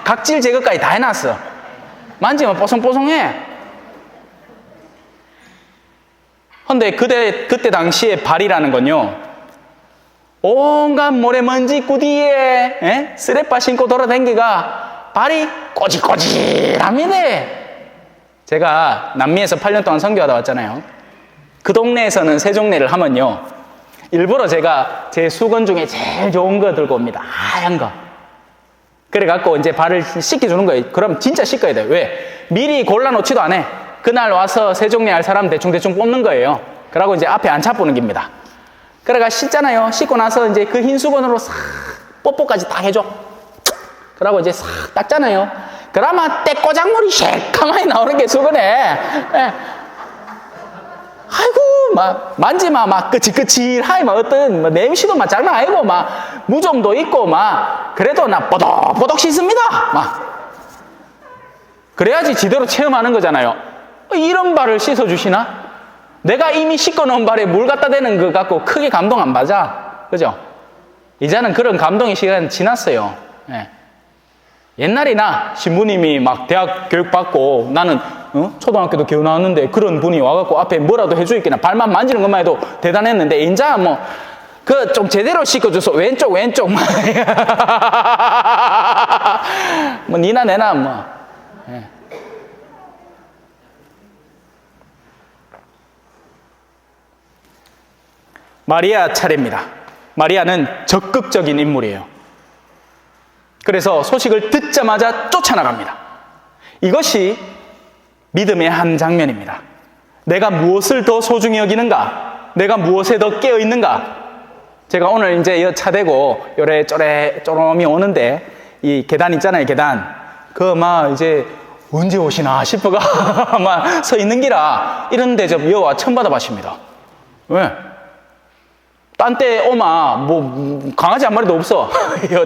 각질 제거까지 다 해놨어. 만지면 뽀송뽀송해. 근데 그때 당시에 발이라는 건요, 온갖 모래먼지 꾸디에 쓰레빠 신고 돌아다니기가 발이 꼬질꼬질합니다. 제가 남미에서 8년 동안 선교하다 왔잖아요. 그 동네에서는 세종례를 하면요, 일부러 제가 제 수건 중에 제일 좋은 거 들고 옵니다. 하얀 거. 그래갖고 이제 발을 씻겨주는 거예요. 그럼 진짜 씻어야 돼요. 왜? 미리 골라놓지도 않아. 그날 와서 세종례 할 사람 대충 뽑는 거예요. 그러고 이제 앞에 앉혀 보는 겁니다. 그래가 씻잖아요. 씻고 나서 이제 그 흰 수건으로 싹 뽀뽀까지 다 해줘. 그러고 이제 싹 닦잖아요. 그러면 떼꼬작물이 새까맣게 나오는 게 수건에. 아이고, 만지마, 끄칠끄칠하이, 어떤, 냄새도 장난 아니고, 무좀도 있고, 그래도 나 뽀독뽀독 씻습니다. 그래야지 제대로 체험하는 거잖아요. 이런 발을 씻어주시나? 내가 이미 씻고 놓은 발에 물 갖다 대는 거 갖고 크게 감동 안 받아. 그죠? 이제는 그런 감동의 시간 지났어요. 예. 옛날이나 신부님이 막 대학 교육 받고 나는 초등학교도 겨우 나왔는데 그런 분이 와갖고 앞에 뭐라도 해주겠나 발만 만지는 것만 해도 대단했는데 인자 뭐 그 좀 제대로 시켜줘서 왼쪽 뭐 니나 내나 뭐. 예. 마리아 차례입니다. 마리아는 적극적인 인물이에요. 그래서 소식을 듣자마자 쫓아나갑니다. 이것이 믿음의 한 장면입니다. 내가 무엇을 더 소중히 여기는가? 내가 무엇에 더 깨어 있는가? 제가 오늘 이제 차대고 요래쪼래 쪼롬이 오는데 이 계단 있잖아요, 계단. 막 이제 언제 오시나 싶어가 막 서 있는 기라 이런데 좀 여와 처음 받아봤습니다. 왜? 딴 때 오마 뭐 강아지 한 마리도 없어.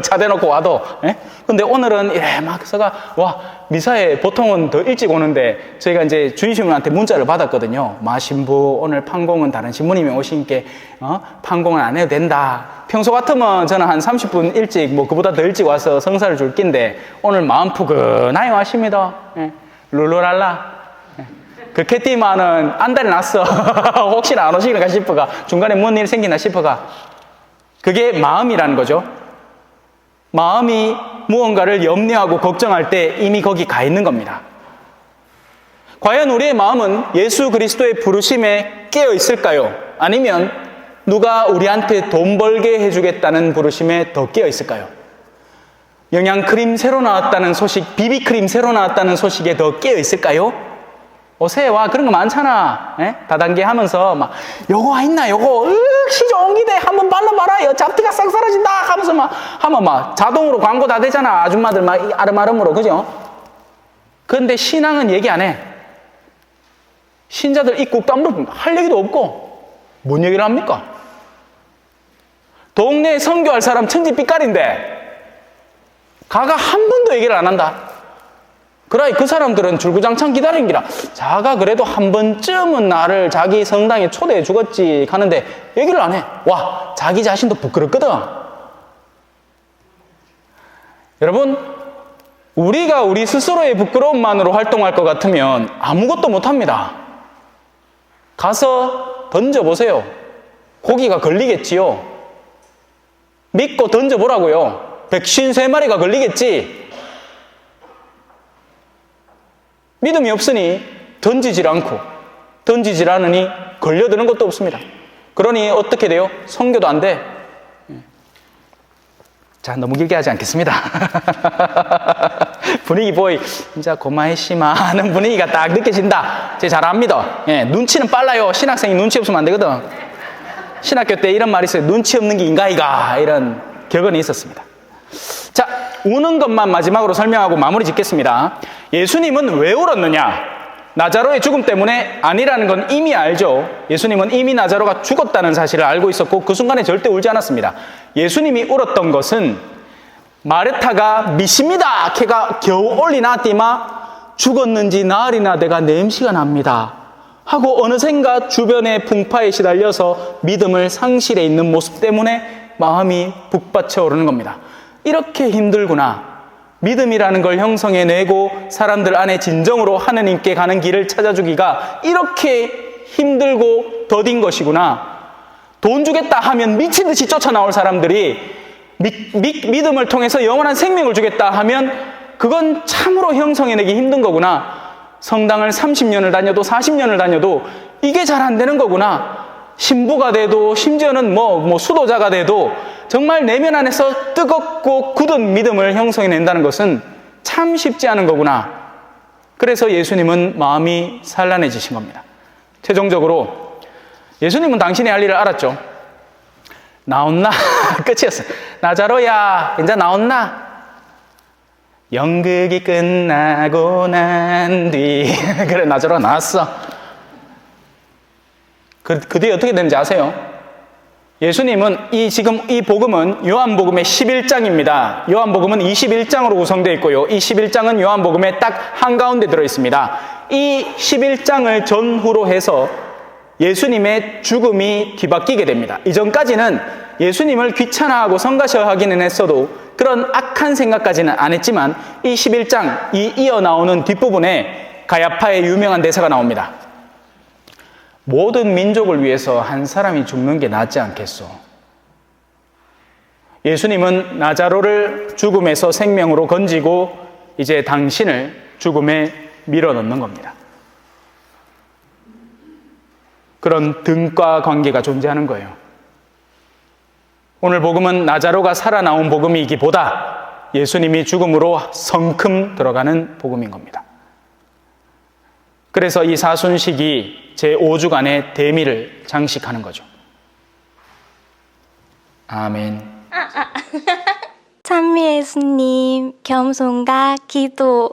차 대놓고 와도. 예? 근데 오늘은 막 서가 와 미사에 보통은 더 일찍 오는데 저희가 이제 주인신부한테 문자를 받았거든요. 신부 오늘 판공은 다른 신부님이 오시니까 판공은 안 해도 된다. 평소 같으면 저는 한 30분 일찍 뭐 그보다 더 일찍 와서 성사를 줄 낀데 오늘 마음 푸근하게 와십니다. 예? 룰루랄라. 그 캐티만은 안달이 났어. 혹시나 안 오시는가 싶어가 중간에 뭔 일 생기나 싶어가 그게 마음이라는 거죠. 마음이 무언가를 염려하고 걱정할 때 이미 거기 가 있는 겁니다. 과연 우리의 마음은 예수 그리스도의 부르심에 깨어 있을까요? 아니면 누가 우리한테 돈 벌게 해주겠다는 부르심에 더 깨어 있을까요? 영양크림 새로 나왔다는 소식, 비비크림 새로 나왔다는 소식에 더 깨어 있을까요? 옷에 와 그런 거 많잖아. 예? 다단계 하면서 막 요거 있나 요거 시종 기대 한번 발라봐라 잡티가 싹 사라진다 하면서 막 하면 막 자동으로 광고 다 되잖아. 아줌마들 막 아름아름으로 그죠? 그런데 신앙은 얘기 안 해. 신자들 입국도 안 물어보면 할 얘기도 없고 뭔 얘기를 합니까? 동네에 선교할 사람 천지빛깔인데 가가 한 번도 얘기를 안 한다. 그래, 그 사람들은 줄구장창 기다린 기라. 자가 그래도 한 번쯤은 나를 자기 성당에 초대해 주겠지 하는데 얘기를 안 해. 와, 자기 자신도 부끄럽거든. 여러분, 우리가 우리 스스로의 부끄러움만으로 활동할 것 같으면 아무것도 못합니다. 가서 던져보세요. 고기가 걸리겠지요. 믿고 던져보라고요. 153마리가 걸리겠지. 믿음이 없으니 던지질 않고 던지질 않으니 걸려드는 것도 없습니다. 그러니 어떻게 돼요? 선교도 안 돼. 자, 너무 길게 하지 않겠습니다. 분위기 보이 진짜 고마해시마 하는 분위기가 딱 느껴진다. 제가 잘 압니다. 예, 눈치는 빨라요. 신학생이 눈치 없으면 안 되거든. 신학교 때 이런 말이 있어요. 눈치 없는 게 인간이가 이런 격언이 있었습니다. 자, 우는 것만 마지막으로 설명하고 마무리 짓겠습니다. 예수님은 왜 울었느냐? 나자로의 죽음 때문에 아니라는 건 이미 알죠. 예수님은 이미 나자로가 죽었다는 사실을 알고 있었고 그 순간에 절대 울지 않았습니다. 예수님이 울었던 것은 마르타가 미십니다. 걔가 겨우 올리나띠마 죽었는지 나으리나 내가 냄새가 납니다. 하고 어느샌가 주변의 풍파에 시달려서 믿음을 상실해 있는 모습 때문에 마음이 북받쳐 오르는 겁니다. 이렇게 힘들구나. 믿음이라는 걸 형성해내고 사람들 안에 진정으로 하느님께 가는 길을 찾아주기가 이렇게 힘들고 더딘 것이구나. 돈 주겠다 하면 미친 듯이 쫓아나올 사람들이 믿음을 통해서 영원한 생명을 주겠다 하면 그건 참으로 형성해내기 힘든 거구나. 성당을 30년을 다녀도 40년을 다녀도 이게 잘 안 되는 거구나. 신부가 돼도 심지어는 뭐 수도자가 돼도 정말 내면 안에서 뜨겁고 굳은 믿음을 형성해낸다는 것은 참 쉽지 않은 거구나. 그래서 예수님은 마음이 산란해지신 겁니다. 최종적으로 예수님은 당신이 할 일을 알았죠. 나온나? 끝이었어요. 나자로야, 이제 나온나? 연극이 끝나고 난 뒤 그래, 나자로가 나왔어. 그 뒤에 어떻게 되는지 아세요? 예수님은 지금 이 복음은 요한복음의 11장입니다. 요한복음은 21장으로 구성되어 있고요. 이 11장은 요한복음의 딱 한가운데 들어있습니다. 이 11장을 전후로 해서 예수님의 죽음이 뒤바뀌게 됩니다. 이전까지는 예수님을 귀찮아하고 성가셔하기는 했어도 그런 악한 생각까지는 안 했지만 이 11장, 이 이어나오는 뒷부분에 가야파의 유명한 대사가 나옵니다. 모든 민족을 위해서 한 사람이 죽는 게 낫지 않겠소? 예수님은 나자로를 죽음에서 생명으로 건지고 이제 당신을 죽음에 밀어넣는 겁니다. 그런 등과 관계가 존재하는 거예요. 오늘 복음은 나자로가 살아나온 복음이기보다 예수님이 죽음으로 성큼 들어가는 복음인 겁니다. 그래서 이 사순식이 제5주간의 대미를 장식하는 거죠. 아멘. 찬미 예수님, 겸손과 기도.